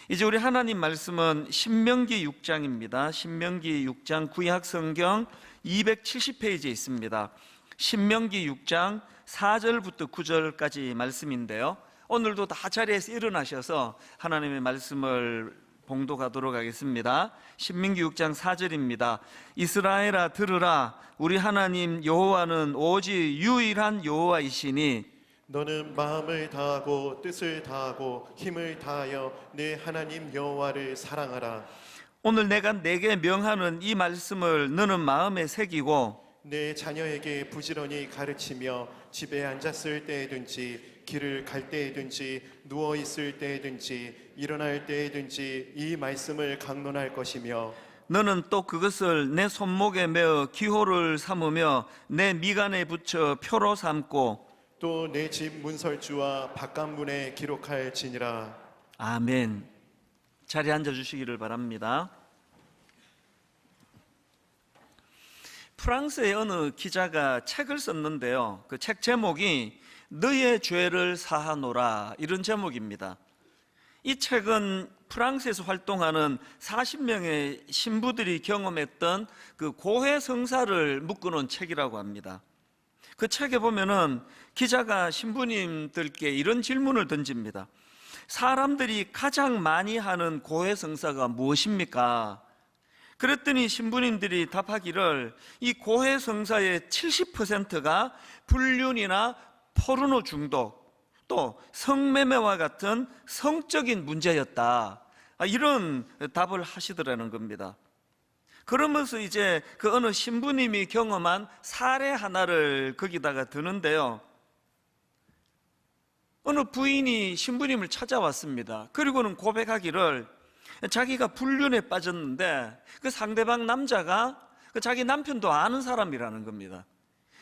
이제 우리 하나님 말씀은 신명기 6장입니다. 신명기 6장 구약 성경 270페이지에 있습니다. 신명기 6장 4절부터 9절까지 말씀인데요, 오늘도 다 자리에서 일어나셔서 하나님의 말씀을 봉독하도록 하겠습니다. 신명기 6장 4절입니다. 이스라엘아 들으라, 우리 하나님 여호와는 오직 유일한 여호와이시니 너는 마음을 다하고 뜻을 다하고 힘을 다하여 내 하나님 여호와를 사랑하라. 오늘 내가 내게 명하는 이 말씀을 너는 마음에 새기고 내 자녀에게 부지런히 가르치며 집에 앉았을 때에든지 길을 갈 때에든지 누워 있을 때에든지 일어날 때에든지 이 말씀을 강론할 것이며 너는 또 그것을 내 손목에 메어 기호를 삼으며 내 미간에 붙여 표로 삼고 또 내 집 문설주와 바깥문에 기록할지니라. 아멘. 자리에 앉아주시기를 바랍니다. 프랑스의 어느 기자가 책을 썼는데요, 그 책 제목이 너의 죄를 사하노라, 이런 제목입니다. 이 책은 프랑스에서 활동하는 40명의 신부들이 경험했던 그 고해 성사를 묶어놓은 책이라고 합니다. 그 책에 보면은 기자가 신부님들께 이런 질문을 던집니다. 사람들이 가장 많이 하는 고해 성사가 무엇입니까? 그랬더니 신부님들이 답하기를 이 고해 성사의 70%가 불륜이나 포르노 중독, 또 성매매와 같은 성적인 문제였다, 이런 답을 하시더라는 겁니다. 그러면서 이제 그 어느 신부님이 경험한 사례 하나를 거기다가 드는데요, 어느 부인이 신부님을 찾아왔습니다. 그리고는 고백하기를 자기가 불륜에 빠졌는데 그 상대방 남자가 그 자기 남편도 아는 사람이라는 겁니다.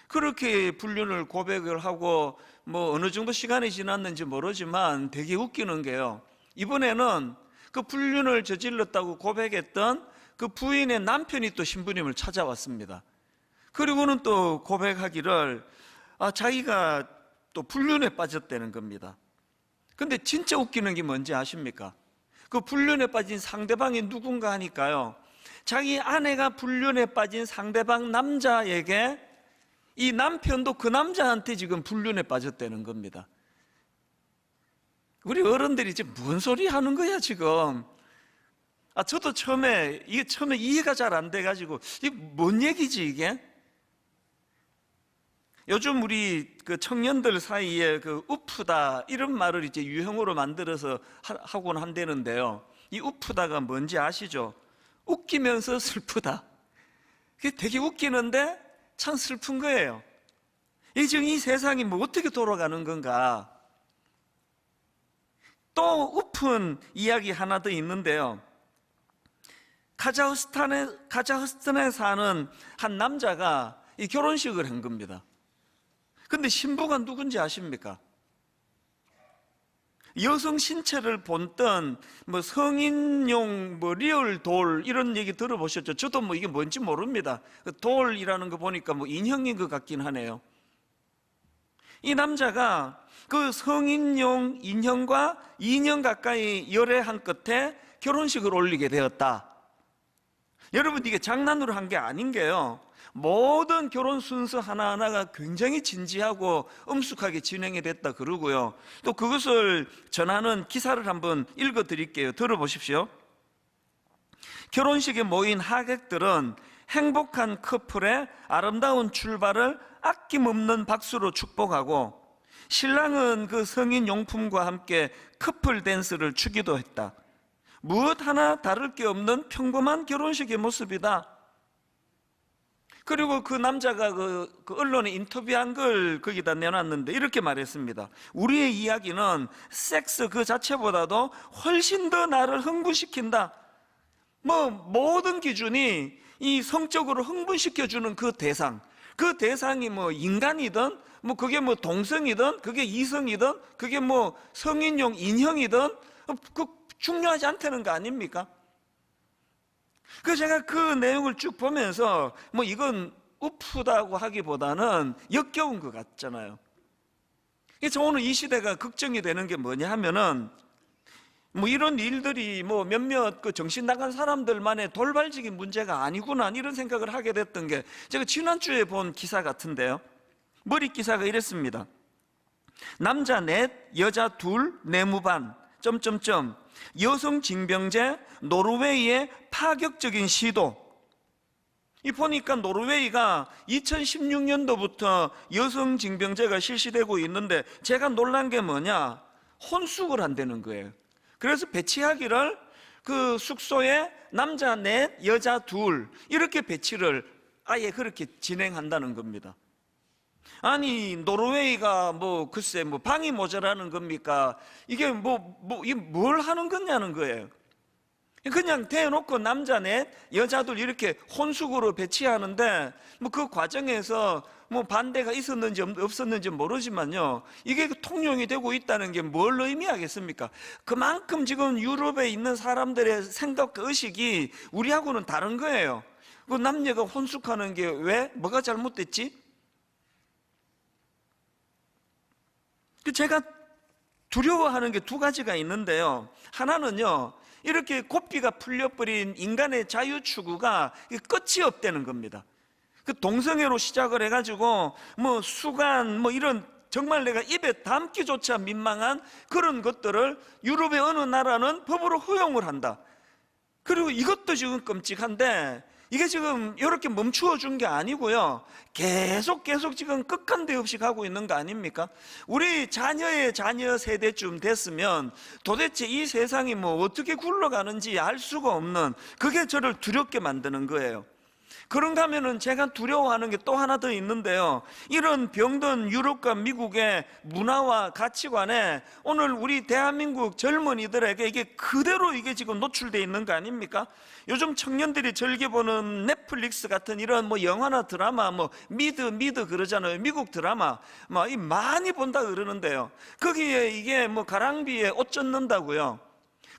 그렇게 불륜을 고백을 하고 뭐 어느 정도 시간이 지났는지 모르지만 되게 웃기는 게요, 이번에는 그 불륜을 저질렀다고 고백했던 그 부인의 남편이 또 신부님을 찾아왔습니다. 그리고는 또 고백하기를 자기가 또 불륜에 빠졌다는 겁니다. 근데 진짜 웃기는 게 뭔지 아십니까? 그 불륜에 빠진 상대방이 누군가 하니까요, 자기 아내가 불륜에 빠진 상대방 남자에게 이 남편도 그 남자한테 지금 불륜에 빠졌다는 겁니다. 우리 어른들이 지금 뭔 소리 하는 거야 지금? 저도 처음에 이해가 잘 안 돼가지고 이게 뭔 얘기지 이게? 요즘 우리 그 청년들 사이에 그 우프다, 이런 말을 이제 유형으로 만들어서 하곤 한다는데요, 이 우프다가 뭔지 아시죠? 웃기면서 슬프다. 그게 되게 웃기는데 참 슬픈 거예요. 지금 이 세상이 뭐 어떻게 돌아가는 건가? 또 웃픈 이야기 하나 더 있는데요, 카자흐스탄에 사는 한 남자가 이 결혼식을 한 겁니다. 근데 신부가 누군지 아십니까? 여성 신체를 본뜬 뭐 성인용 뭐 리얼 돌, 이런 얘기 들어보셨죠? 저도 뭐 이게 뭔지 모릅니다. 돌이라는 거 보니까 뭐 인형인 것 같긴 하네요. 이 남자가 그 성인용 인형과 2년 가까이 열애한 끝에 결혼식을 올리게 되었다. 여러분, 이게 장난으로 한 게 아닌 게요, 모든 결혼 순서 하나하나가 굉장히 진지하고 엄숙하게 진행이 됐다 그러고요, 또 그것을 전하는 기사를 한번 읽어 드릴게요. 들어보십시오. 결혼식에 모인 하객들은 행복한 커플의 아름다운 출발을 아낌없는 박수로 축복하고, 신랑은 그 성인 용품과 함께 커플 댄스를 추기도 했다. 무엇 하나 다를 게 없는 평범한 결혼식의 모습이다. 그리고 그 남자가 그 언론에 인터뷰한 걸 거기다 내놨는데 이렇게 말했습니다. 우리의 이야기는 섹스 그 자체보다도 훨씬 더 나를 흥분시킨다. 뭐 모든 기준이 이 성적으로 흥분시켜주는 그 대상이 뭐 인간이든 뭐 그게 뭐 동성이든 그게 이성이든 그게 뭐 성인용 인형이든 그 중요하지 않다는 거 아닙니까? 그래서 제가 그 내용을 쭉 보면서 뭐 이건 우프다고 하기보다는 역겨운 것 같잖아요. 그래서 오늘 이 시대가 걱정이 되는 게 뭐냐 하면은 뭐 이런 일들이 뭐 몇몇 그 정신 나간 사람들만의 돌발적인 문제가 아니구나 이런 생각을 하게 됐던 게 제가 지난주에 본 기사 같은데요. 머리 기사가 이랬습니다. 남자 넷, 여자 둘, 내무반 점점점 여성 징병제 노르웨이의 파격적인 시도. 이 보니까 노르웨이가 2016년도부터 여성 징병제가 실시되고 있는데 제가 놀란 게 뭐냐? 혼숙을 한다는 거예요. 그래서 배치하기를 그 숙소에 남자 넷, 여자 둘 이렇게 배치를 아예 그렇게 진행한다는 겁니다. 아니 노르웨이가 뭐 글쎄 뭐 방이 모자라는 겁니까? 이게 이게 뭘 하는 거냐는 거예요. 그냥 대놓고 남자 넷, 여자들 이렇게 혼숙으로 배치하는데 뭐 그 과정에서 뭐 반대가 있었는지 없었는지 모르지만요, 이게 통용이 되고 있다는 게 뭘 의미하겠습니까? 그만큼 지금 유럽에 있는 사람들의 생각, 의식이 우리하고는 다른 거예요. 그 남녀가 혼숙하는 게 왜? 뭐가 잘못됐지? 제가 두려워하는 게 두 가지가 있는데요. 하나는요, 이렇게 고삐가 풀려버린 인간의 자유 추구가 끝이 없다는 겁니다. 그 동성애로 시작을 해가지고 뭐 수간 뭐 이런 정말 내가 입에 담기조차 민망한 그런 것들을 유럽의 어느 나라는 법으로 허용을 한다. 그리고 이것도 지금 끔찍한데 이게 지금 이렇게 멈추어 준 게 아니고요, 계속 지금 끝간데 없이 가고 있는 거 아닙니까? 우리 자녀의 자녀 세대쯤 됐으면 도대체 이 세상이 뭐 어떻게 굴러가는지 알 수가 없는, 그게 저를 두렵게 만드는 거예요. 그런가 하면은 제가 두려워하는 게 또 하나 더 있는데요, 이런 병든 유럽과 미국의 문화와 가치관에 오늘 우리 대한민국 젊은이들에게 이게 그대로 이게 지금 노출되어 있는 거 아닙니까? 요즘 청년들이 즐겨보는 넷플릭스 같은 이런 뭐 영화나 드라마, 뭐 미드 그러잖아요. 미국 드라마 막 많이 본다 그러는데요, 거기에 이게 뭐 가랑비에 옷 젖는다고요.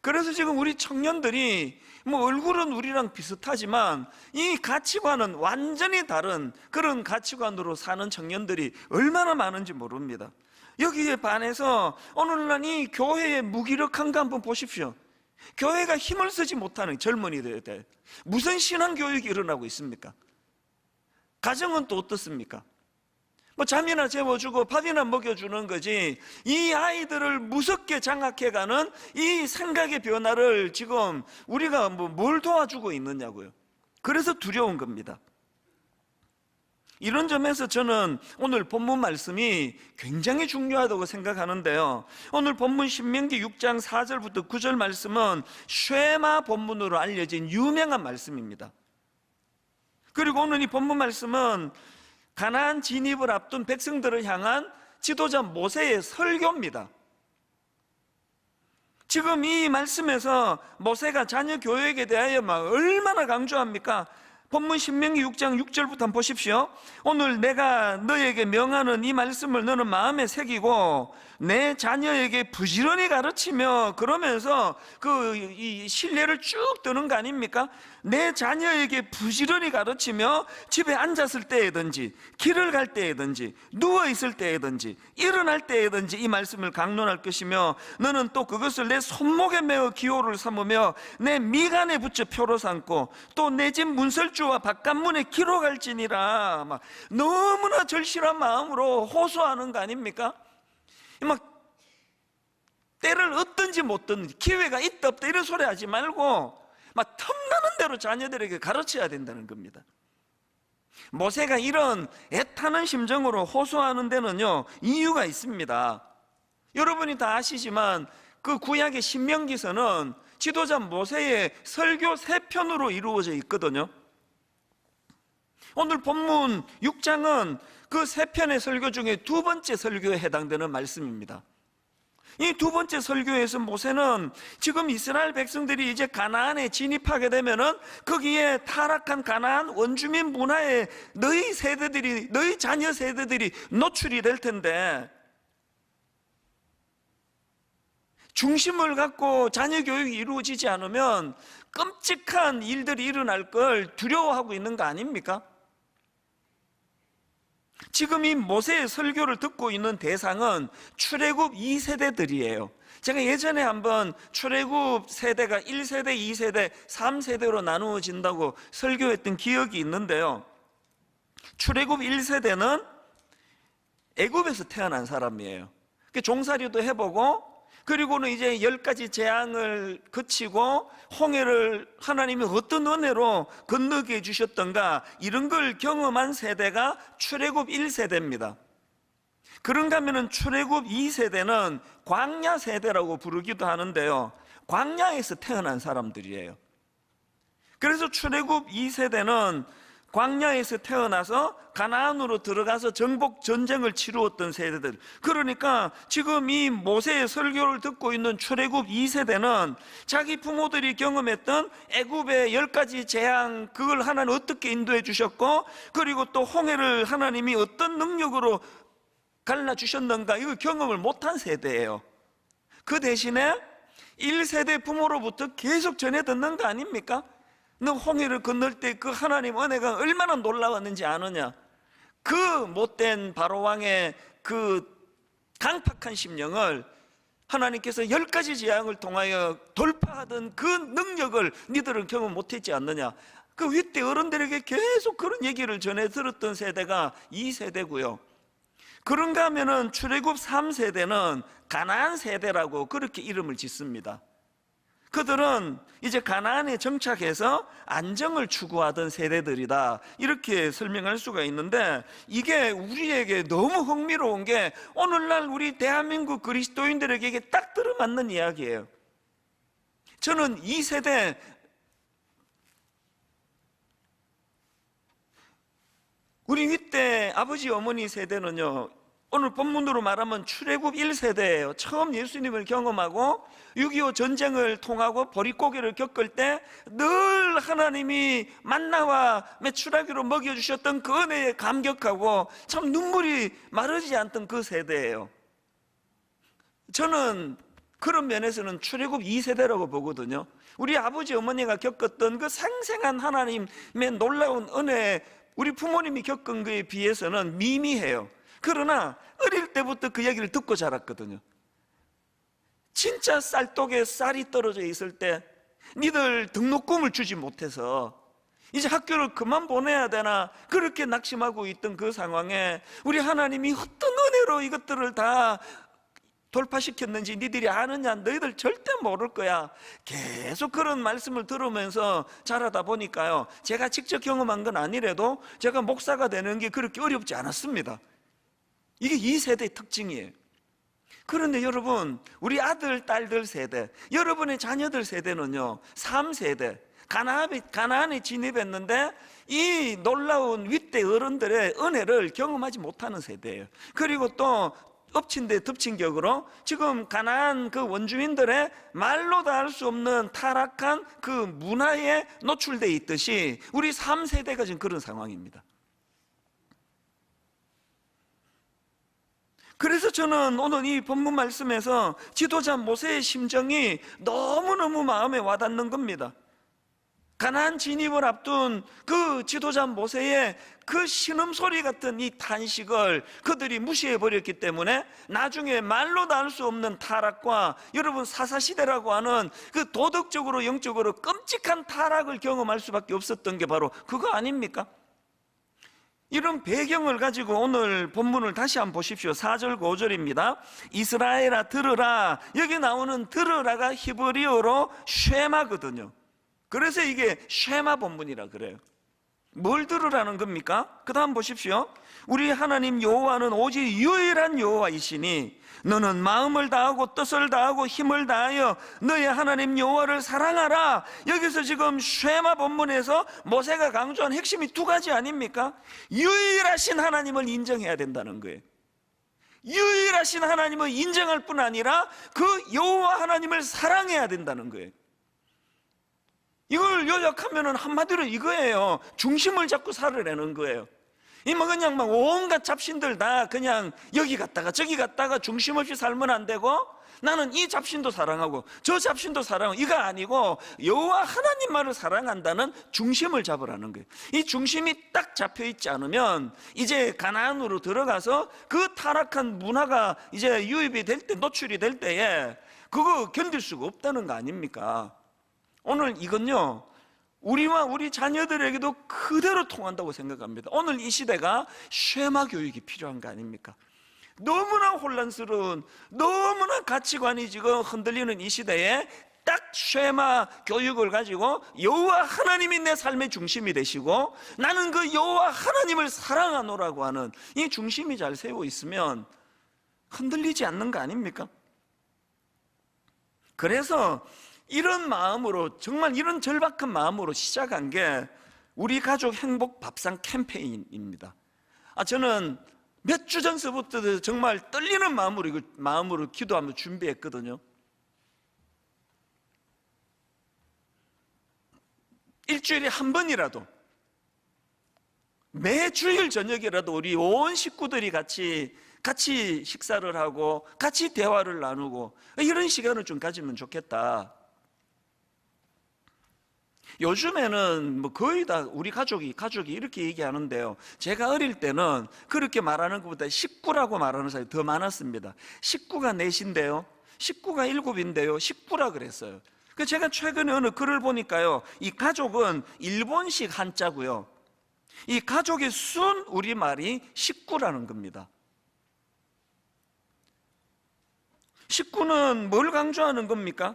그래서 지금 우리 청년들이 뭐 얼굴은 우리랑 비슷하지만 이 가치관은 완전히 다른 그런 가치관으로 사는 청년들이 얼마나 많은지 모릅니다. 여기에 반해서 오늘날 이 교회의 무기력한가 한번 보십시오. 교회가 힘을 쓰지 못하는 젊은이들에 대해 무슨 신앙교육이 일어나고 있습니까? 가정은 또 어떻습니까? 뭐 잠이나 재워주고 밥이나 먹여주는 거지, 이 아이들을 무섭게 장악해가는 이 생각의 변화를 지금 우리가 뭘 도와주고 있느냐고요. 그래서 두려운 겁니다. 이런 점에서 저는 오늘 본문 말씀이 굉장히 중요하다고 생각하는데요, 오늘 본문 신명기 6장 4절부터 9절 말씀은 쉐마 본문으로 알려진 유명한 말씀입니다. 그리고 오늘 이 본문 말씀은 가나안 진입을 앞둔 백성들을 향한 지도자 모세의 설교입니다. 지금 이 말씀에서 모세가 자녀 교육에 대하여 막 얼마나 강조합니까? 본문 신명기 6장 6절부터 한번 보십시오. 오늘 내가 너에게 명하는 이 말씀을 너는 마음에 새기고 내 자녀에게 부지런히 가르치며, 그러면서 이 신뢰를 쭉 드는 거 아닙니까? 내 자녀에게 부지런히 가르치며 집에 앉았을 때에든지 길을 갈 때에든지 누워 있을 때에든지 일어날 때에든지 이 말씀을 강론할 것이며, 너는 또 그것을 내 손목에 메어 기호를 삼으며 내 미간에 붙여 표로 삼고 또 내 집 문설주와 바깥문에 기록할지니라. 막 너무나 절실한 마음으로 호소하는 거 아닙니까? 막 때를 얻든지 못 얻든지 기회가 있다 없다 이런 소리 하지 말고 막 틈나는 대로 자녀들에게 가르쳐야 된다는 겁니다. 모세가 이런 애타는 심정으로 호소하는 데는요, 이유가 있습니다. 여러분이 다 아시지만 그 구약의 신명기서는 지도자 모세의 설교 3편으로 이루어져 있거든요. 오늘 본문 6장은 그 3편의 설교 중에 두 번째 설교에 해당되는 말씀입니다. 이 두 번째 설교에서 모세는 지금 이스라엘 백성들이 이제 가나안에 진입하게 되면은 거기에 타락한 가나안 원주민 문화에 너희 세대들이, 너희 자녀 세대들이 노출이 될 텐데, 중심을 갖고 자녀 교육이 이루어지지 않으면 끔찍한 일들이 일어날 걸 두려워하고 있는 거 아닙니까? 지금 이 모세의 설교를 듣고 있는 대상은 출애굽 2세대들이에요. 제가 예전에 한번 출애굽 세대가 1세대, 2세대, 3세대로 나누어진다고 설교했던 기억이 있는데요. 출애굽 1세대는 애굽에서 태어난 사람이에요. 종살이도 해보고, 그리고는 이제 10가지 재앙을 거치고 홍해를 하나님이 어떤 은혜로 건너게 해주셨던가, 이런 걸 경험한 세대가 출애굽 1세대입니다. 그런가 하면은 출애굽 2세대는 광야 세대라고 부르기도 하는데요, 광야에서 태어난 사람들이에요. 그래서 출애굽 2세대는 광야에서 태어나서 가나안으로 들어가서 정복 전쟁을 치루었던 세대들. 그러니까 지금 이 모세의 설교를 듣고 있는 출애굽 2세대는 자기 부모들이 경험했던 애굽의 10가지 재앙, 그걸 하나님 어떻게 인도해 주셨고, 그리고 또 홍해를 하나님이 어떤 능력으로 갈라주셨는가, 이거 경험을 못한 세대예요. 그 대신에 1세대 부모로부터 계속 전해 듣는 거 아닙니까? 너 홍해를 건널 때 그 하나님 은혜가 얼마나 놀라웠는지 아느냐? 그 못된 바로왕의 그 강팍한 심령을 하나님께서 10가지 재앙을 통하여 돌파하던 그 능력을 니들은 경험 못했지 않느냐? 그 윗대 어른들에게 계속 그런 얘기를 전해 들었던 세대가 2세대고요. 그런가 하면은 출애굽 3세대는 가나안 세대라고 그렇게 이름을 짓습니다. 그들은 이제 가나안에 정착해서 안정을 추구하던 세대들이다, 이렇게 설명할 수가 있는데, 이게 우리에게 너무 흥미로운 게 오늘날 우리 대한민국 그리스도인들에게 이게 딱 들어맞는 이야기예요. 저는 이 세대, 우리 윗대 아버지 어머니 세대는요, 오늘 본문으로 말하면 출애굽 1세대예요. 처음 예수님을 경험하고 6.25 전쟁을 통하고 보릿고개를 겪을 때 늘 하나님이 만나와 메추라기로 먹여주셨던 그 은혜에 감격하고 참 눈물이 마르지 않던 그 세대예요. 저는 그런 면에서는 출애굽 2세대라고 보거든요. 우리 아버지 어머니가 겪었던 그 생생한 하나님의 놀라운 은혜, 우리 부모님이 겪은 거에 비해서는 미미해요. 그러나 어릴 때부터 그 얘기를 듣고 자랐거든요. 진짜 쌀독에 쌀이 떨어져 있을 때 니들 등록금을 주지 못해서 이제 학교를 그만 보내야 되나, 그렇게 낙심하고 있던 그 상황에 우리 하나님이 어떤 은혜로 이것들을 다 돌파시켰는지 니들이 아느냐? 너희들 절대 모를 거야. 계속 그런 말씀을 들으면서 자라다 보니까요, 제가 직접 경험한 건 아니래도 제가 목사가 되는 게 그렇게 어렵지 않았습니다. 이게 2세대의 특징이에요. 그런데 여러분, 우리 아들, 딸들 세대, 여러분의 자녀들 세대는요, 3세대 가나안에 진입했는데 이 놀라운 윗대 어른들의 은혜를 경험하지 못하는 세대예요. 그리고 또 엎친 데 덮친 격으로 지금 가나안 그 원주민들의 말로 다 할 수 없는 타락한 그 문화에 노출되어 있듯이 우리 3세대가 지금 그런 상황입니다. 그래서 저는 오늘 이 본문 말씀에서 지도자 모세의 심정이 너무너무 마음에 와닿는 겁니다. 가나안 진입을 앞둔 그 지도자 모세의 그 신음소리 같은 이 탄식을 그들이 무시해버렸기 때문에 나중에 말로 다 할 수 없는 타락과, 여러분 사사시대라고 하는 그 도덕적으로 영적으로 끔찍한 타락을 경험할 수밖에 없었던 게 바로 그거 아닙니까? 이런 배경을 가지고 오늘 본문을 다시 한번 보십시오. 4절 5절입니다 이스라엘아 들으라. 여기 나오는 들으라가 히브리어로 쉐마거든요. 그래서 이게 쉐마 본문이라 그래요. 뭘 들으라는 겁니까? 그 다음 보십시오. 우리 하나님 여호와는 오직 유일한 여호와이시니 너는 마음을 다하고 뜻을 다하고 힘을 다하여 너의 하나님 여호와를 사랑하라. 여기서 지금 쉐마 본문에서 모세가 강조한 핵심이 2가지 아닙니까? 유일하신 하나님을 인정해야 된다는 거예요. 유일하신 하나님을 인정할 뿐 아니라 그 여호와 하나님을 사랑해야 된다는 거예요. 이걸 요약하면 한마디로 이거예요. 중심을 잡고 살으라는 거예요. 이 뭐 그냥 막 온갖 잡신들 다 그냥 여기 갔다가 저기 갔다가 중심 없이 살면 안 되고, 나는 이 잡신도 사랑하고 저 잡신도 사랑하고, 이거 아니고 여호와 하나님만을 사랑한다는 중심을 잡으라는 거예요. 이 중심이 딱 잡혀 있지 않으면 이제 가나안으로 들어가서 그 타락한 문화가 이제 유입이 될 때, 노출이 될 때에 그거 견딜 수가 없다는 거 아닙니까? 오늘 이건요, 우리와 우리 자녀들에게도 그대로 통한다고 생각합니다. 오늘 이 시대가 쉐마 교육이 필요한 거 아닙니까? 너무나 혼란스러운, 너무나 가치관이 지금 흔들리는 이 시대에 딱 쉐마 교육을 가지고 여호와 하나님이 내 삶의 중심이 되시고 나는 그 여호와 하나님을 사랑하노라고 하는 이 중심이 잘 세워 있으면 흔들리지 않는 거 아닙니까? 그래서 이런 마음으로, 정말 이런 절박한 마음으로 시작한 게 우리 가족 행복 밥상 캠페인입니다. 저는 몇 주 전서부터 정말 떨리는 마음으로 기도하며 준비했거든요. 일주일에 한 번이라도, 매주일 저녁이라도 우리 온 식구들이 같이 식사를 하고 같이 대화를 나누고 이런 시간을 좀 가지면 좋겠다. 요즘에는 뭐 거의 다 우리 가족이 이렇게 얘기하는데요, 제가 어릴 때는 그렇게 말하는 것보다 식구라고 말하는 사람이 더 많았습니다. 식구가 넷인데요, 식구가 일곱인데요, 식구라 그랬어요. 그래서 제가 최근에 어느 글을 보니까요, 이 가족은 일본식 한자고요, 이 가족의 순 우리말이 식구라는 겁니다. 식구는 뭘 강조하는 겁니까?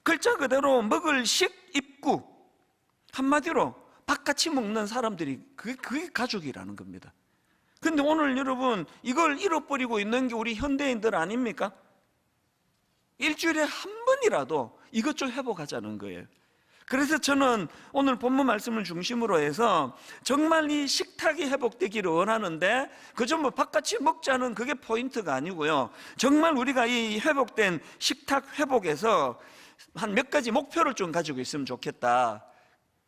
글자 그대로 먹을 식, 입구, 한마디로 밥 같이 먹는 사람들이 그게 가족이라는 겁니다. 근데 오늘 여러분, 이걸 잃어버리고 있는 게 우리 현대인들 아닙니까? 일주일에 한 번이라도 이것 좀 회복하자는 거예요. 그래서 저는 오늘 본문 말씀을 중심으로 해서 정말 이 식탁이 회복되기를 원하는데, 그저 뭐 밥같이 먹자는 그게 포인트가 아니고요, 정말 우리가 이 회복된 식탁 회복에서 한 몇 가지 목표를 좀 가지고 있으면 좋겠다.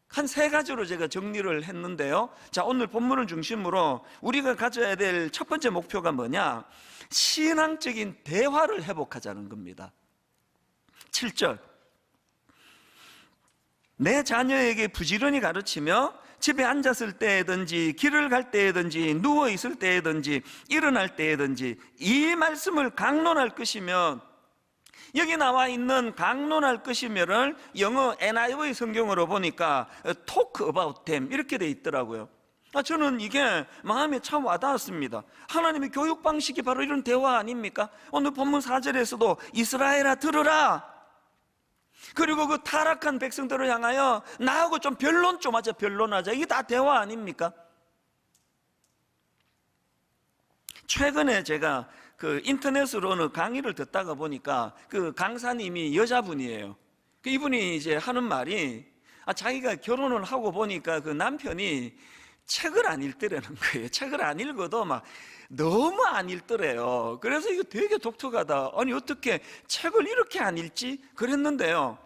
한 3가지로 제가 정리를 했는데요, 자, 오늘 본문을 중심으로 우리가 가져야 될 첫 번째 목표가 뭐냐? 신앙적인 대화를 회복하자는 겁니다. 7절, 내 자녀에게 부지런히 가르치며 집에 앉았을 때든지 길을 갈 때든지 누워 있을 때든지 일어날 때든지 이 말씀을 강론할 것이며, 여기 나와 있는 강론할 것이면을 영어 NIV 성경으로 보니까 talk about them 이렇게 돼 있더라고요. 저는 이게 마음에 참 와닿았습니다. 하나님의 교육 방식이 바로 이런 대화 아닙니까? 오늘 본문 4절에서도 이스라엘아 들으라, 그리고 그 타락한 백성들을 향하여 나하고 좀 변론하자, 이게 다 대화 아닙니까? 최근에 제가 그 인터넷으로 어느 강의를 듣다가 보니까 그 강사님이 여자분이에요. 이분이 이제 하는 말이, 자기가 결혼을 하고 보니까 그 남편이 책을 안 읽더라는 거예요. 책을 안 읽어도 막 너무 안 읽더래요. 그래서 이거 되게 독특하다. 아니 어떻게 책을 이렇게 안 읽지? 그랬는데요,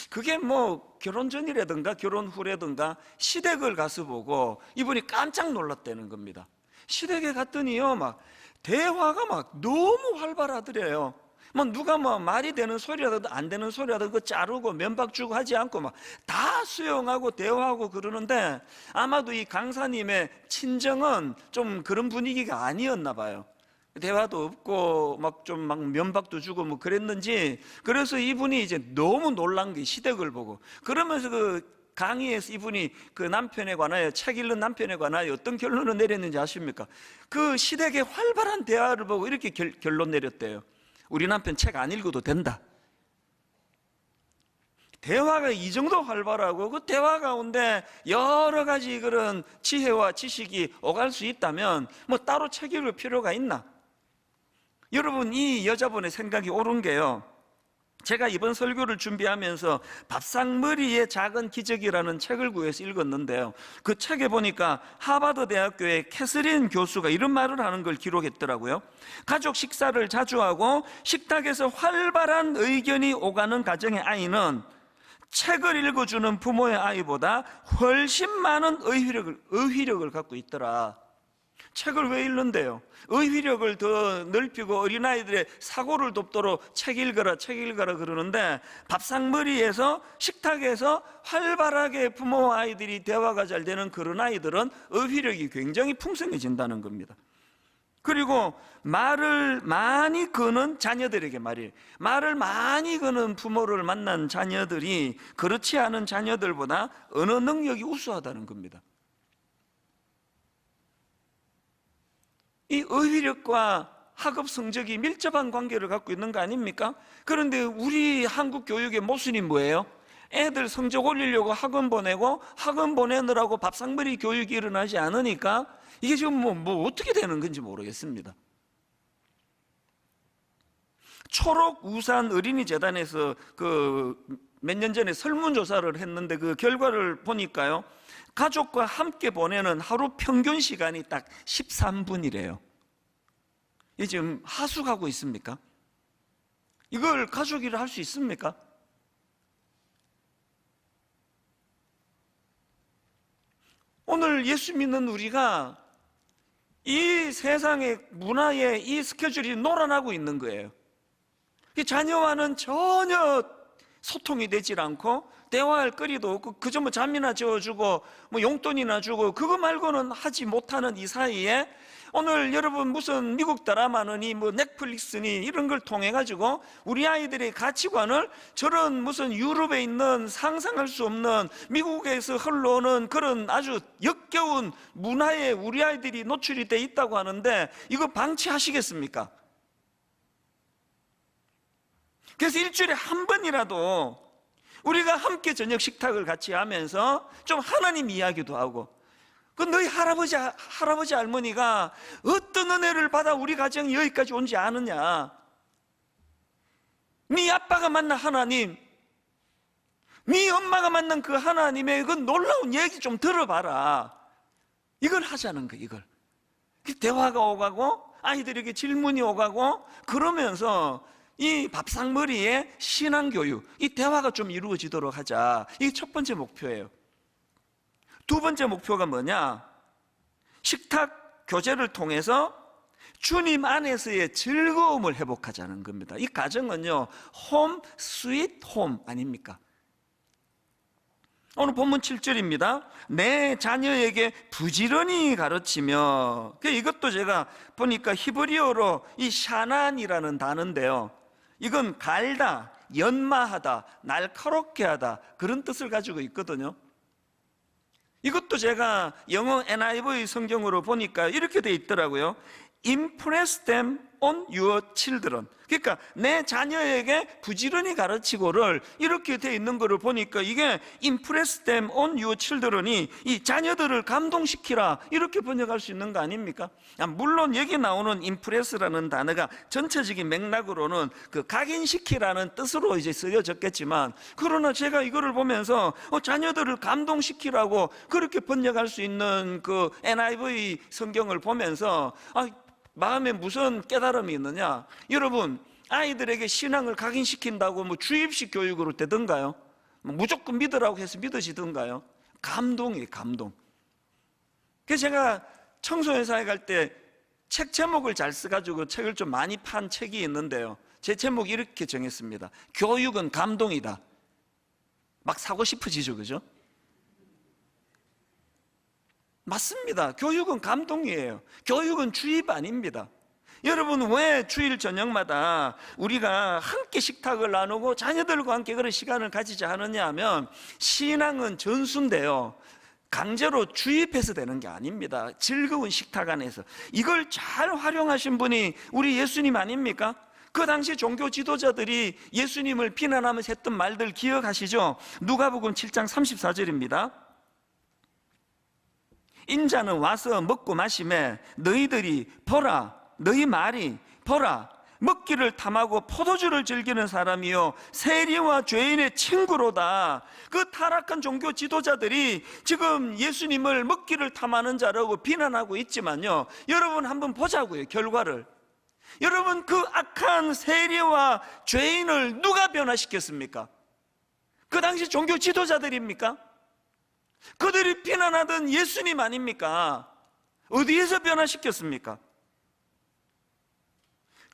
그게 뭐 결혼 전이라든가 결혼 후라든가 시댁을 가서 보고 이분이 깜짝 놀랐다는 겁니다. 시댁에 갔더니요, 막 대화가 막 너무 활발하더래요. 뭐 누가 뭐 말이 되는 소리라도 안 되는 소리라도 그 자르고 면박 주고 하지 않고 막 다 수용하고 대화하고 그러는데, 아마도 이 강사님의 친정은 좀 그런 분위기가 아니었나 봐요. 대화도 없고 막 좀 막 면박도 주고 뭐 그랬는지, 그래서 이분이 이제 너무 놀란 게 시댁을 보고, 그러면서 그 강의에서 이분이 그 남편에 관하여, 책 읽는 남편에 관하여 어떤 결론을 내렸는지 아십니까? 그 시댁의 활발한 대화를 보고 이렇게 결론 내렸대요. 우리 남편 책 안 읽어도 된다. 대화가 이 정도 활발하고 그 대화 가운데 여러 가지 그런 지혜와 지식이 오갈 수 있다면 뭐 따로 책 읽을 필요가 있나? 여러분, 이 여자분의 생각이 옳은 게요, 제가 이번 설교를 준비하면서 밥상머리의 작은 기적이라는 책을 구해서 읽었는데요, 그 책에 보니까 하버드 대학교의 캐서린 교수가 이런 말을 하는 걸 기록했더라고요. 가족 식사를 자주 하고 식탁에서 활발한 의견이 오가는 가정의 아이는 책을 읽어주는 부모의 아이보다 훨씬 많은 의휘력을 갖고 있더라. 책을 왜 읽는데요? 의휘력을 더 넓히고 어린아이들의 사고를 돕도록 책 읽어라 그러는데, 밥상머리에서 식탁에서 활발하게 부모와 아이들이 대화가 잘 되는 그런 아이들은 의휘력이 굉장히 풍성해진다는 겁니다. 그리고 말을 많이 거는 자녀들에게 말이에요. 말을 많이 거는 부모를 만난 자녀들이 그렇지 않은 자녀들보다 언어 능력이 우수하다는 겁니다. 이 어휘력과 학업 성적이 밀접한 관계를 갖고 있는 거 아닙니까? 그런데 우리 한국 교육의 모순이 뭐예요? 애들 성적 올리려고 학원 보내고 학원 보내느라고 밥상머리 교육이 일어나지 않으니까 이게 지금 뭐 어떻게 되는 건지 모르겠습니다. 초록 우산 어린이재단에서 몇 년 전에 설문조사를 했는데 그 결과를 보니까요, 가족과 함께 보내는 하루 평균 시간이 딱 13분이래요. 이게 지금 하수가고 있습니까? 이걸 가족이라 할 수 있습니까? 오늘 예수 믿는 우리가 이 세상의 문화에 이 스케줄이 놀아나고 있는 거예요. 자녀와는 전혀 소통이 되질 않고 대화할 거리도 없고 그저 뭐 잠이나 재워주고 뭐 용돈이나 주고 그거 말고는 하지 못하는 이 사이에 오늘 여러분 무슨 미국 드라마니 뭐 넷플릭스니 이런 걸 통해 가지고 우리 아이들의 가치관을 저런 무슨 유럽에 있는 상상할 수 없는 미국에서 흘러오는 그런 아주 역겨운 문화에 우리 아이들이 노출이 돼 있다고 하는데 이거 방치하시겠습니까? 그래서 일주일에 한 번이라도 우리가 함께 저녁 식탁을 같이 하면서 좀 하나님 이야기도 하고, 그 너희 할아버지 할머니가 어떤 은혜를 받아 우리 가정이 여기까지 온지 아느냐? 네 아빠가 만난 하나님, 네 엄마가 만난 그 하나님의 그 놀라운 얘기 좀 들어봐라. 이걸 하자는 거예요. 이걸 대화가 오가고 아이들에게 질문이 오가고 그러면서 이 밥상머리에 신앙교육, 이 대화가 좀 이루어지도록 하자. 이게 첫 번째 목표예요. 두 번째 목표가 뭐냐? 식탁 교제를 통해서 주님 안에서의 즐거움을 회복하자는 겁니다. 이 가정은요, 홈 스윗 홈 아닙니까? 오늘 본문 7절입니다. 내 자녀에게 부지런히 가르치며, 이것도 제가 보니까 히브리어로 이 샤난이라는 단어인데요, 이건 갈다, 연마하다, 날카롭게 하다 그런 뜻을 가지고 있거든요. 이것도 제가 영어 NIV 성경으로 보니까 이렇게 돼 있더라고요. Impress them on your children. 그러니까 내 자녀에게 부지런히 가르치고를 이렇게 돼 있는 거를 보니까 이게 Impress them on your children이 이 자녀들을 감동시키라 이렇게 번역할 수 있는 거 아닙니까? 물론 여기 나오는 Impress라는 단어가 전체적인 맥락으로는 그 각인시키라는 뜻으로 이제 쓰여졌겠지만, 그러나 제가 이거를 보면서 자녀들을 감동시키라고 그렇게 번역할 수 있는 그 NIV 성경을 보면서 마음에 무슨 깨달음이 있느냐? 여러분, 아이들에게 신앙을 각인시킨다고 뭐 주입식 교육으로 되던가요? 무조건 믿으라고 해서 믿으시던가요? 감동이에요, 감동. 그래서 제가 청소년사에 갈 때 책 제목을 잘 써가지고 책을 좀 많이 판 책이 있는데요, 제 제목 이렇게 정했습니다. 교육은 감동이다. 막 사고 싶어지죠, 그죠? 맞습니다. 교육은 감동이에요. 교육은 주입 아닙니다. 여러분, 왜 주일 저녁마다 우리가 함께 식탁을 나누고 자녀들과 함께 그런 시간을 가지자 하느냐 하면, 신앙은 전수인데요, 강제로 주입해서 되는 게 아닙니다. 즐거운 식탁 안에서 이걸 잘 활용하신 분이 우리 예수님 아닙니까? 그 당시 종교 지도자들이 예수님을 비난하면서 했던 말들 기억하시죠? 누가복음 7장 34절입니다. 인자는 와서 먹고 마시매 너희들이 보라, 너희 말이 보라, 먹기를 탐하고 포도주를 즐기는 사람이요 세리와 죄인의 친구로다. 그 타락한 종교 지도자들이 지금 예수님을 먹기를 탐하는 자라고 비난하고 있지만요, 여러분 한번 보자고요, 결과를. 여러분, 그 악한 세리와 죄인을 누가 변화시켰습니까? 그 당시 종교 지도자들입니까? 그들이 비난하던 예수님 아닙니까? 어디에서 변화시켰습니까?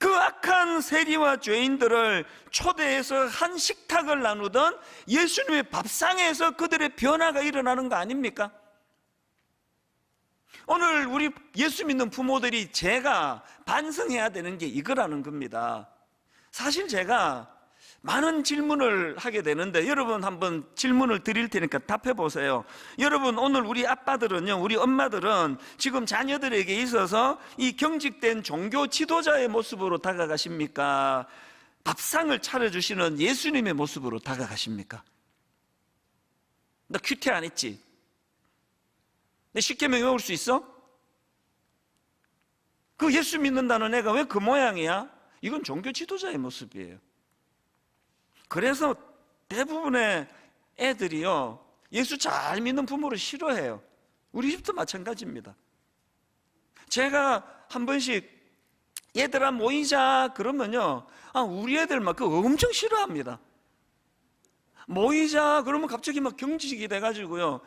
그 악한 세리와 죄인들을 초대해서 한 식탁을 나누던 예수님의 밥상에서 그들의 변화가 일어나는 거 아닙니까? 오늘 우리 예수 믿는 부모들이 제가 반성해야 되는 게 이거라는 겁니다. 사실 제가 많은 질문을 하게 되는데 여러분 한번 질문을 드릴 테니까 답해 보세요. 여러분, 오늘 우리 아빠들은요, 우리 엄마들은 지금 자녀들에게 있어서 이 경직된 종교 지도자의 모습으로 다가가십니까? 밥상을 차려주시는 예수님의 모습으로 다가가십니까? 나 큐티 안 했지? 내 십계명 외울 수 있어? 그 예수 믿는다는 애가 왜 그 모양이야? 이건 종교 지도자의 모습이에요. 그래서 대부분의 애들이요, 예수 잘 믿는 부모를 싫어해요. 우리 집도 마찬가지입니다. 제가 한 번씩 얘들아 모이자 그러면요, 우리 애들 막 그거 엄청 싫어합니다. 모이자 그러면 갑자기 막 경직이 돼가지고요,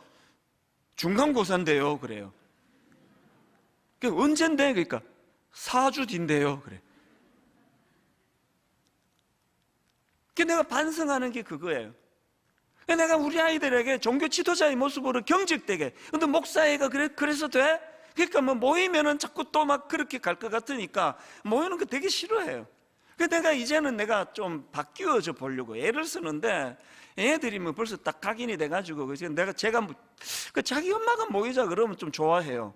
중간고사인데요 그래요. 언젠데? 그러니까 4주 뒤인데요 그래. 내가 반성하는 게 그거예요. 내가 우리 아이들에게 종교 지도자의 모습으로 경직되게, 근데 목사애가 그래서 돼? 그러니까 뭐 모이면은 자꾸 또 막 그렇게 갈 것 같으니까 모이는 거 되게 싫어해요. 내가 이제는 내가 좀 바뀌어져 보려고 애를 쓰는데, 애들이 뭐 벌써 딱 각인이 돼가지고, 제가 자기 엄마가 모이자 그러면 좀 좋아해요.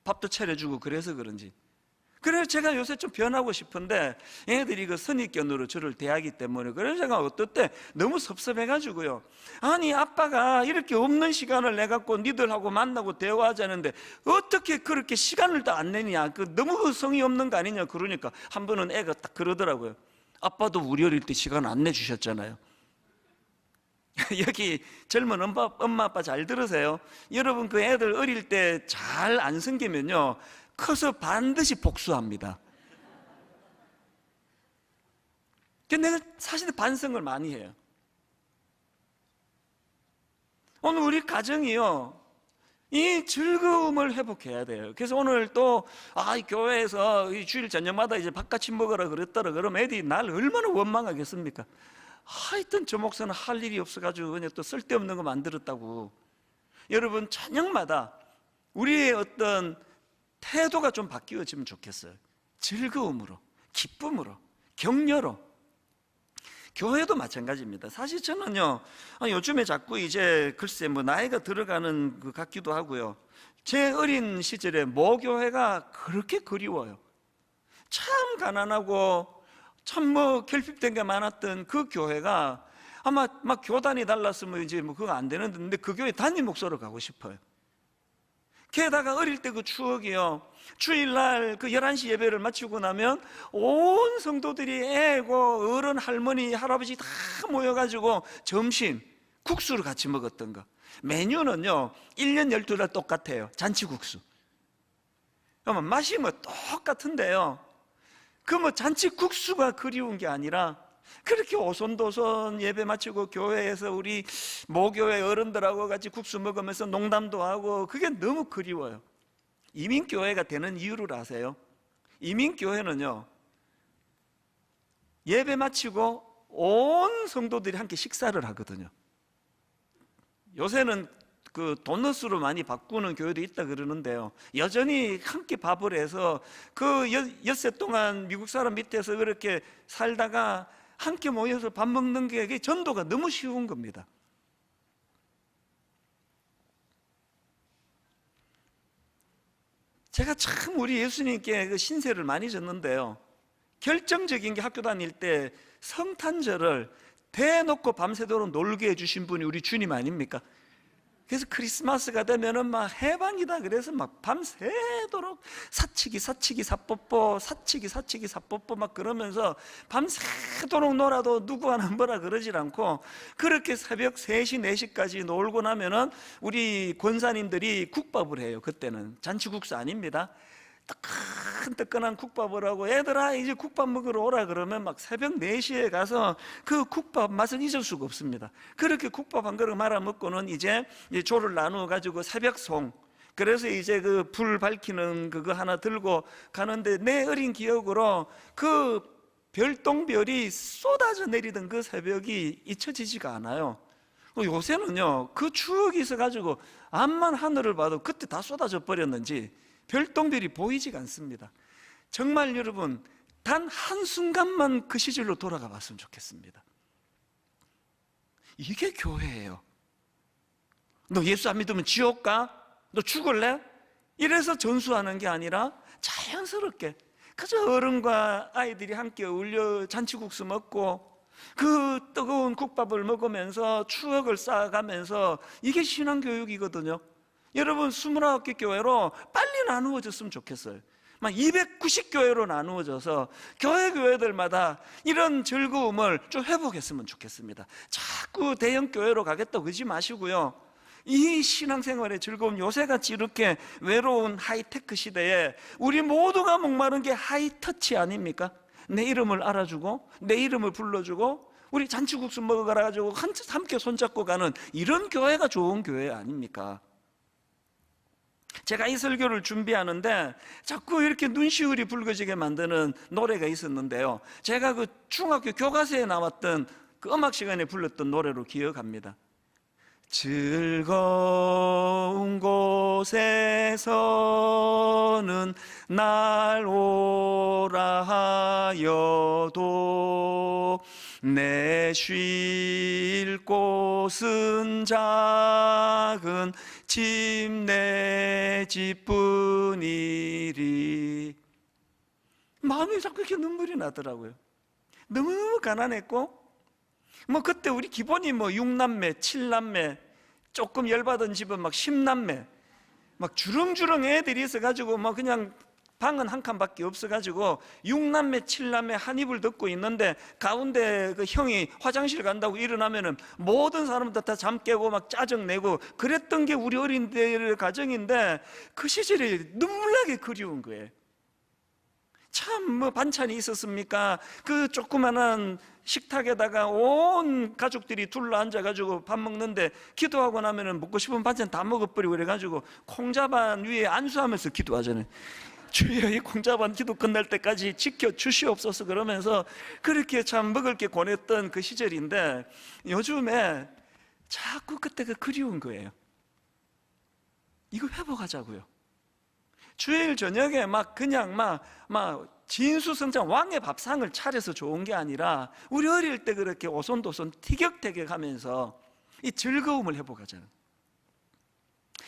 밥도 차려주고 그래서 그런지. 그래서 제가 요새 좀 변하고 싶은데 애들이 그 선입견으로 저를 대하기 때문에, 그래서 제가 어떨 때 너무 섭섭해가지고요, 아니 아빠가 이렇게 없는 시간을 내갖고 니들하고 만나고 대화하자는데 어떻게 그렇게 시간을 다 안 내냐, 너무 성의 없는 거 아니냐. 그러니까 한 번은 애가 딱 그러더라고요. 아빠도 우리 어릴 때 시간 안 내주셨잖아요. 여기 젊은 엄마 아빠 잘 들으세요. 여러분, 그 애들 어릴 때 잘 안 섬기면요, 커서 반드시 복수합니다. 내가 사실 반성을 많이 해요. 오늘 우리 가정이요, 이 즐거움을 회복해야 돼요. 그래서 오늘 또 이 교회에서 이 주일 저녁마다 이제 바깥집 먹으라 그랬더라 그러면 애들이 날 얼마나 원망하겠습니까? 하여튼 저 목사는 할 일이 없어가지고 그냥 또 쓸데없는 거 만들었다고. 여러분, 저녁마다 우리의 어떤 태도가 좀 바뀌어지면 좋겠어요. 즐거움으로, 기쁨으로, 격려로. 교회도 마찬가지입니다. 사실 저는요, 요즘에 자꾸 이제 글쎄 뭐 나이가 들어가는 것 같기도 하고요, 제 어린 시절에 모교회가 그렇게 그리워요. 참 가난하고 참 뭐 결핍된 게 많았던 그 교회가, 아마 막 교단이 달랐으면 이제 뭐 그거 안 되는데, 근데 그 교회 담임 목사로 가고 싶어요. 게다가 어릴 때 그 추억이요, 주일날 그 11시 예배를 마치고 나면 온 성도들이 애고 어른 할머니 할아버지 다 모여가지고 점심 국수를 같이 먹었던 거. 메뉴는요 1년 12달 똑같아요. 잔치국수. 맛이 뭐 똑같은데요, 그 뭐 잔치국수가 그리운 게 아니라 그렇게 오손도손 예배 마치고 교회에서 우리 모교회 어른들하고 같이 국수 먹으면서 농담도 하고, 그게 너무 그리워요. 이민교회가 되는 이유를 아세요? 이민교회는요, 예배 마치고 온 성도들이 함께 식사를 하거든요. 요새는 그 도넛으로 많이 바꾸는 교회도 있다 그러는데요, 여전히 함께 밥을 해서 그 엿새 동안 미국 사람 밑에서 그렇게 살다가 함께 모여서 밥 먹는 게 전도가 너무 쉬운 겁니다. 제가 참 우리 예수님께 그 신세를 많이 졌는데요, 결정적인 게 학교 다닐 때 성탄절을 대놓고 밤새도록 놀게 해주신 분이 우리 주님 아닙니까? 그래서 크리스마스가 되면은 막 해방이다 그래서 막 밤새도록 사치기 사뽀뽀 사치기 사뽀뽀 막 그러면서 밤새도록 놀아도 누구 하나 뭐라 그러질 않고, 그렇게 새벽 3시 4시까지 놀고 나면은 우리 권사님들이 국밥을 해요. 그때는 잔치국수 아닙니다. 뜨끈뜨끈한 국밥을 하고, 애들아 이제 국밥 먹으러 오라 그러면 막 새벽 4시에 가서 그 국밥 맛은 잊을 수가 없습니다. 그렇게 국밥 한 그릇 말아 먹고는 이제 조를 나누어 가지고 새벽송, 그래서 이제 그 불 밝히는 그거 하나 들고 가는데 내 어린 기억으로 그 별똥별이 쏟아져 내리던 그 새벽이 잊혀지지가 않아요. 요새는요, 그 추억이 있어가지고 암만 하늘을 봐도 그때 다 쏟아져 버렸는지 별똥별이 보이지가 않습니다. 정말 여러분, 단 한순간만 그 시절로 돌아가 봤으면 좋겠습니다. 이게 교회예요. 너 예수 안 믿으면 지옥 가? 너 죽을래? 이래서 전수하는 게 아니라 자연스럽게 그저 어른과 아이들이 함께 어울려 잔치국수 먹고 그 뜨거운 국밥을 먹으면서 추억을 쌓아가면서, 이게 신앙교육이거든요. 여러분, 29개 교회로 빨리 나누어졌으면 좋겠어요. 막 290교회로 나누어져서 교회들마다 이런 즐거움을 좀 회복했으면 좋겠습니다. 자꾸 대형 교회로 가겠다고 그러지 마시고요, 이 신앙생활의 즐거움, 요새같이 이렇게 외로운 하이테크 시대에 우리 모두가 목마른 게 하이터치 아닙니까? 내 이름을 알아주고 내 이름을 불러주고 우리 잔치국수 먹으러 가지고 함께 손잡고 가는 이런 교회가 좋은 교회 아닙니까? 제가 이 설교를 준비하는데 자꾸 이렇게 눈시울이 붉어지게 만드는 노래가 있었는데요, 제가 그 중학교 교과서에 나왔던 그 음악 시간에 불렀던 노래로 기억합니다. 즐거운 곳에서는 날 오라 하여도 내 쉴 곳은 작은 집 내 집뿐이리. 마음이 자꾸 이렇게 눈물이 나더라고요. 너무 가난했고, 뭐 그때 우리 기본이 뭐 6남매, 7남매, 조금 열받은 집은 막 10남매, 막 주렁주렁 애들이 있어가지고 뭐 그냥 방은 한 칸밖에 없어가지고 6남매, 7남매 한 이불 덮고 있는데 가운데 그 형이 화장실 간다고 일어나면은 모든 사람들 다 잠 깨고 막 짜증내고 그랬던 게 우리 어린 때의 가정인데, 그 시절이 눈물나게 그리운 거예요. 참 뭐 반찬이 있었습니까? 그 조그만한 식탁에다가 온 가족들이 둘러앉아가지고 밥 먹는데 기도하고 나면은 먹고 싶은 반찬 다 먹어버리고 그래가지고 콩자반 위에 안수하면서 기도하잖아요. 주여, 이 콩자반 기도 끝날 때까지 지켜주시옵소서 그러면서 그렇게 참 먹을 게 권했던 그 시절인데, 요즘에 자꾸 그때가 그리운 거예요. 이거 회복하자고요. 주일 저녁에 막 그냥 막 진수성찬 왕의 밥상을 차려서 좋은 게 아니라 우리 어릴 때 그렇게 오손도손 티격태격하면서 이 즐거움을 회복하잖아요.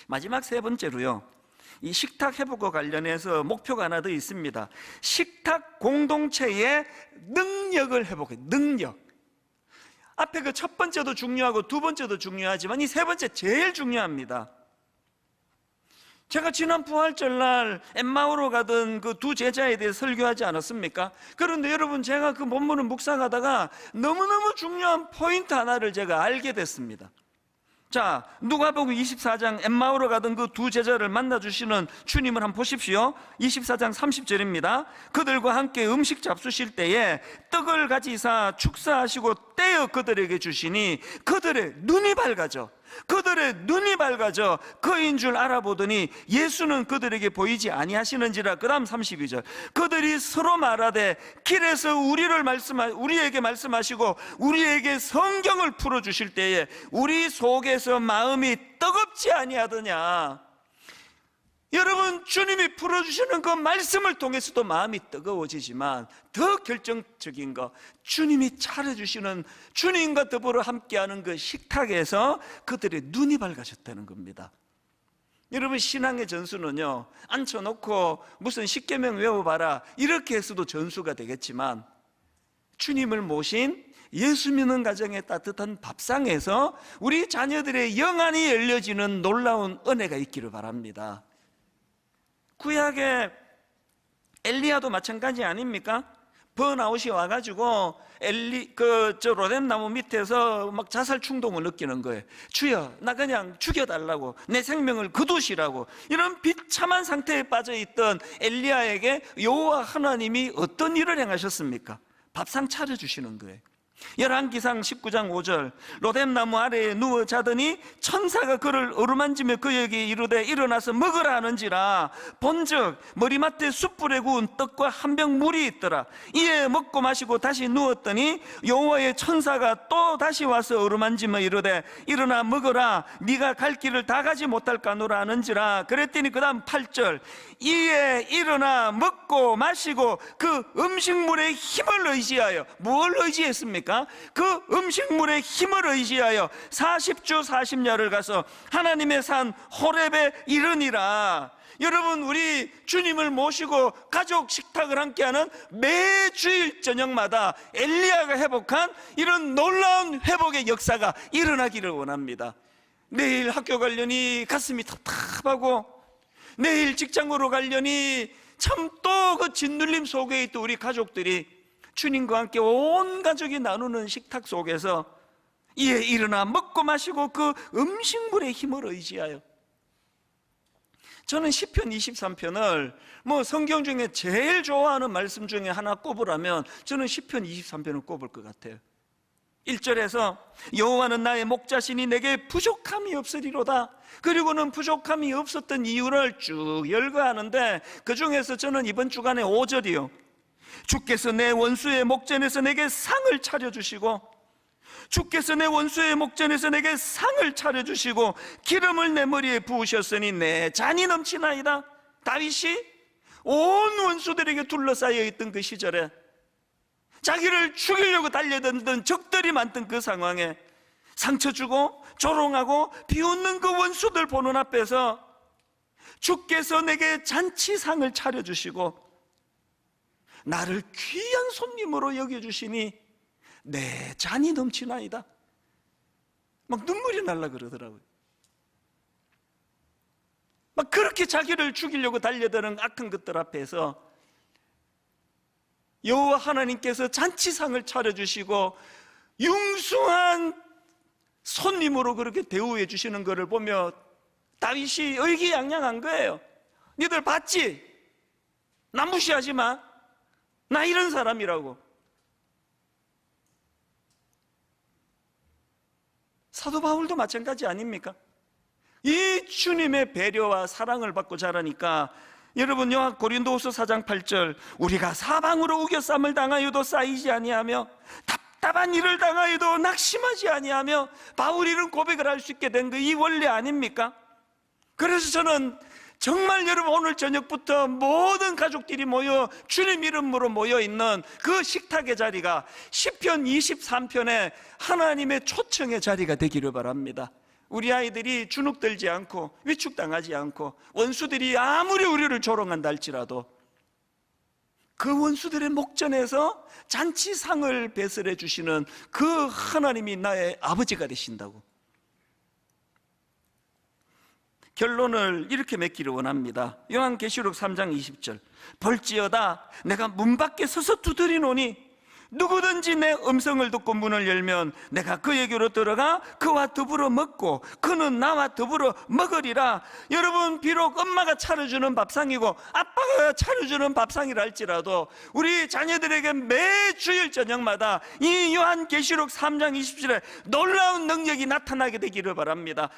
마지막 세 번째로요, 이 식탁 회복과 관련해서 목표가 하나 더 있습니다. 식탁 공동체의 능력을 회복해. 능력. 앞에 그 첫 번째도 중요하고 두 번째도 중요하지만 이 세 번째 제일 중요합니다. 제가 지난 부활절날 엠마오로 가던 그 두 제자에 대해 설교하지 않았습니까? 그런데 여러분, 제가 그 본문을 묵상하다가 너무너무 중요한 포인트 하나를 제가 알게 됐습니다. 자, 누가복음 24장 엠마오로 가던 그 두 제자를 만나주시는 주님을 한번 보십시오. 24장 30절입니다. 그들과 함께 음식 잡수실 때에 떡을 가지사 축사하시고 떼어 그들에게 주시니 그들의 눈이 밝아져 그인 줄 알아보더니 예수는 그들에게 보이지 아니하시는지라. 그 다음 32절, 그들이 서로 말하되 길에서 우리에게 말씀하시고 우리에게 성경을 풀어주실 때에 우리 속에서 마음이 뜨겁지 아니하더냐. 여러분, 주님이 풀어주시는 그 말씀을 통해서도 마음이 뜨거워지지만 더 결정적인 거, 주님이 차려주시는, 주님과 더불어 함께하는 그 식탁에서 그들의 눈이 밝아졌다는 겁니다. 여러분, 신앙의 전수는요, 앉혀놓고 무슨 십계명 외워봐라 이렇게 해서도 전수가 되겠지만, 주님을 모신 예수 믿는 가정의 따뜻한 밥상에서 우리 자녀들의 영안이 열려지는 놀라운 은혜가 있기를 바랍니다. 구약의 엘리야도 마찬가지 아닙니까? 번아웃이 와가지고 로뎀나무 밑에서 막 자살 충동을 느끼는 거예요. 주여, 나 그냥 죽여달라고, 내 생명을 거두시라고, 이런 비참한 상태에 빠져있던 엘리야에게 여호와 하나님이 어떤 일을 행하셨습니까? 밥상 차려주시는 거예요. 열왕기상 19장 5절 로뎀나무 아래에 누워 자더니 천사가 그를 어루만지며 그에게 이르되 일어나서 먹으라 하는지라 본즉 머리맡에 숯불에 구운 떡과 한 병 물이 있더라. 이에 먹고 마시고 다시 누웠더니 여호와의 천사가 또 다시 와서 어루만지며 이르되 일어나 먹으라 네가 갈 길을 다 가지 못할까노라 하는지라. 그랬더니 그 다음 8절 이에 일어나 먹고 마시고 그 음식물의 힘을 의지하여, 뭘 의지했습니까? 그 음식물의 힘을 의지하여 40주 40야를 가서 하나님의 산 호렙에 이르니라. 여러분, 우리 주님을 모시고 가족 식탁을 함께하는 매주일 저녁마다 엘리야가 회복한 이런 놀라운 회복의 역사가 일어나기를 원합니다. 내일 학교 가려니 가슴이 답답하고, 내일 직장으로 가려니 참 또 그 짓눌림 속에 있던 우리 가족들이 주님과 함께 온 가족이 나누는 식탁 속에서 이에 일어나 먹고 마시고 그 음식물의 힘을 의지하여. 저는 시편 23편을 성경 중에 제일 좋아하는 말씀 중에 하나 꼽으라면 저는 시편 23편을 꼽을 것 같아요. 1절에서 여호와는 나의 목자시니 내게 부족함이 없으리로다. 그리고는 부족함이 없었던 이유를 쭉 열거하는데 그 중에서 저는 이번 주간에 5절이요, 주께서 내 원수의 목전에서 내게 상을 차려주시고, 주께서 내 원수의 목전에서 내게 상을 차려주시고 기름을 내 머리에 부으셨으니 내 잔이 넘치나이다. 다윗이 온 원수들에게 둘러싸여 있던 그 시절에, 자기를 죽이려고 달려들던 적들이 많던 그 상황에 상처 주고 조롱하고 비웃는 그 원수들 보는 앞에서 주께서 내게 잔치상을 차려주시고 나를 귀한 손님으로 여겨주시니 내 잔이 넘치나이다. 막 눈물이 날라 그러더라고요. 막 그렇게 자기를 죽이려고 달려드는 악한 것들 앞에서 여호와 하나님께서 잔치상을 차려주시고 융숭한 손님으로 그렇게 대우해 주시는 것을 보며 다윗이 의기양양한 거예요. 니들 봤지? 나 무시하지 마. 나 이런 사람이라고. 사도 바울도 마찬가지 아닙니까? 이 주님의 배려와 사랑을 받고 자라니까, 여러분, 고린도후서 4장 8절 우리가 사방으로 우겨쌈을 당하여도 쌓이지 아니하며 답답한 일을 당하여도 낙심하지 아니하며 바울이 이런 고백을 할 수 있게 된 거, 이 원리 아닙니까? 그래서 저는 정말 여러분, 오늘 저녁부터 모든 가족들이 모여 주님 이름으로 모여있는 그 식탁의 자리가 시편 23편의 하나님의 초청의 자리가 되기를 바랍니다. 우리 아이들이 주눅들지 않고 위축당하지 않고 원수들이 아무리 우리를 조롱한다 할지라도 그 원수들의 목전에서 잔치상을 배설해 주시는 그 하나님이 나의 아버지가 되신다고. 결론을 이렇게 맺기를 원합니다. 요한계시록 3장 20절 볼지어다 내가 문 밖에 서서 두드리노니 누구든지 내 음성을 듣고 문을 열면 내가 그에게로 들어가 그와 더불어 먹고 그는 나와 더불어 먹으리라. 여러분, 비록 엄마가 차려주는 밥상이고 아빠가 차려주는 밥상이라 할지라도 우리 자녀들에게 매주일 저녁마다 이 요한계시록 3장 20절에 놀라운 능력이 나타나게 되기를 바랍니다.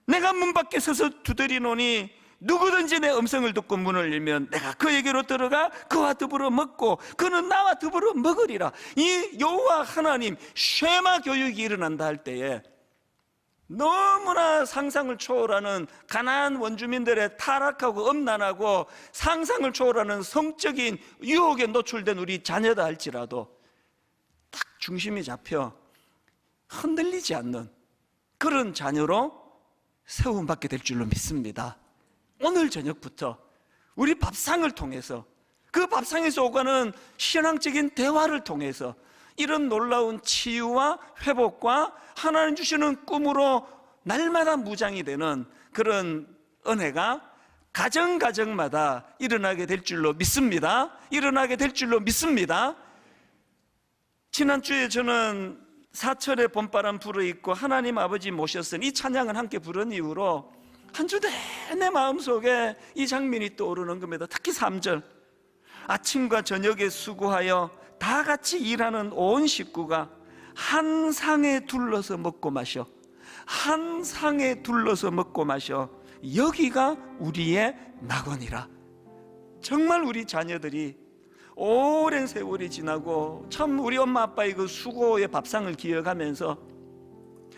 내가 문 밖에 서서 두드리노니 누구든지 내 음성을 듣고 문을 열면 내가 그에게로 들어가 그와 더불어 먹고 그는 나와 더불어 먹으리라. 이 여호와 하나님 쉐마 교육이 일어난다 할 때에 너무나 상상을 초월하는 가나안 원주민들의 타락하고 음란하고 상상을 초월하는 성적인 유혹에 노출된 우리 자녀다 할지라도 딱 중심이 잡혀 흔들리지 않는 그런 자녀로 세움받게 될 줄로 믿습니다. 오늘 저녁부터 우리 밥상을 통해서, 그 밥상에서 오가는 신앙적인 대화를 통해서 이런 놀라운 치유와 회복과 하나님 주시는 꿈으로 날마다 무장이 되는 그런 은혜가 가정마다 일어나게 될 줄로 믿습니다. 일어나게 될 줄로 믿습니다. 지난주에 저는 사철의 봄바람 불어있고 하나님 아버지 모셨으니 이 찬양을 함께 부른 이후로 한 주 내내 마음속에 이 장면이 떠오르는 겁니다. 특히 3절 아침과 저녁에 수고하여 다 같이 일하는 온 식구가 한 상에 둘러서 먹고 마셔. 한 상에 둘러서 먹고 마셔. 여기가 우리의 낙원이라. 정말 우리 자녀들이 오랜 세월이 지나고 참 우리 엄마 아빠의 그 수고의 밥상을 기억하면서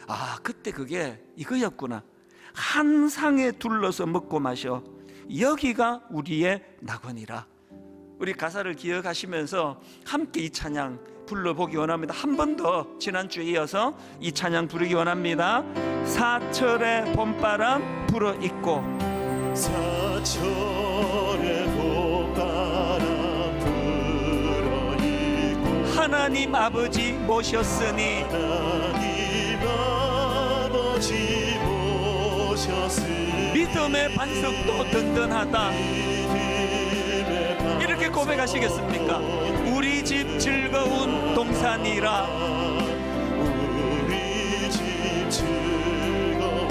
아, 그때 그게 이거였구나. 한 상에 둘러서 먹고 마셔. 여기가 우리의 낙원이라. 우리 가사를 기억하시면서 함께 이 찬양 불러보기 원합니다. 한 번 더 지난주에 이어서 이 찬양 부르기 원합니다. 사철의 봄바람 불어있고. 사철의 봄바람 불어있고 하나님 아버지 모셨으니 하나님 아버지 모셨으니 믿음의 반석도 든든하다. 이렇게 고백하시겠습니까? 우리 집 즐거운 동산이라. 우리 집 즐거운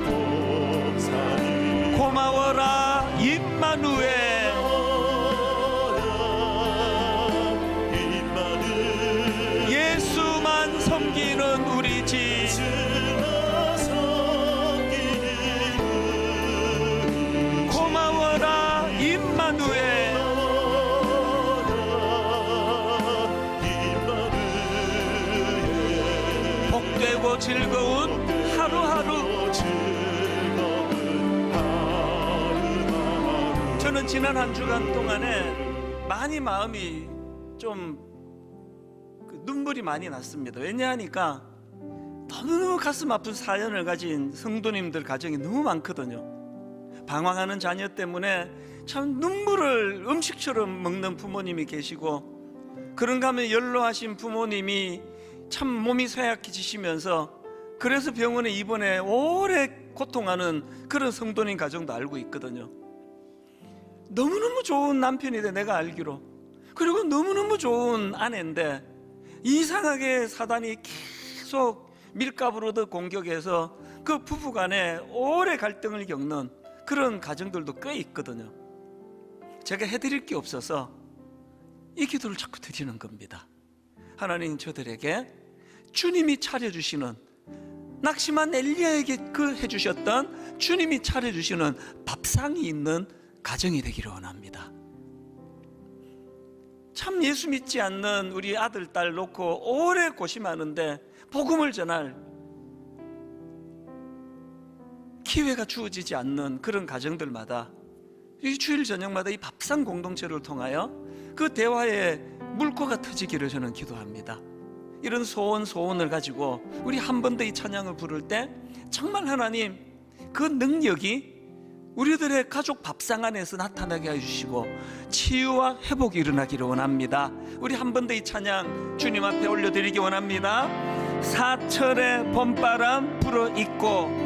동산이 고마워라 임마누엘. 예수만 섬기는 우리 집. 고마워라 임마누엘. 복되고 즐거운 하루하루. 저는 지난 한 주간 동안에 많이 마음이 좀 눈물이 많이 났습니다. 왜냐하니까 너무너무 가슴 아픈 사연을 가진 성도님들 가정이 너무 많거든요. 방황하는 자녀 때문에 참 눈물을 음식처럼 먹는 부모님이 계시고, 그런가 하면 연로하신 부모님이 참 몸이 쇠약해지시면서 그래서 병원에 입원해 오래 고통하는 그런 성도님 가정도 알고 있거든요. 너무너무 좋은 남편인데 내가 알기로, 그리고 너무너무 좋은 아내인데 이상하게 사단이 계속 밀가부르듯 공격해서 그 부부간에 오래 갈등을 겪는 그런 가정들도 꽤 있거든요. 제가 해드릴 게 없어서 이 기도를 자꾸 드리는 겁니다. 하나님, 저들에게 주님이 차려주시는, 낙심한 엘리야에게 그 해주셨던 주님이 차려주시는 밥상이 있는 가정이 되기를 원합니다. 참 예수 믿지 않는 우리 아들, 딸 놓고 오래 고심하는데 복음을 전할 기회가 주어지지 않는 그런 가정들마다 이 주일 저녁마다 이 밥상 공동체를 통하여 그 대화의 물꼬가 터지기를 저는 기도합니다. 이런 소원을 가지고 우리 한 번 더 이 찬양을 부를 때 정말 하나님 그 능력이 우리들의 가족 밥상 안에서 나타나게 해주시고 치유와 회복이 일어나기를 원합니다. 우리 한 번 더 이 찬양 주님 앞에 올려드리기 원합니다. 사철의 봄바람 불어있고.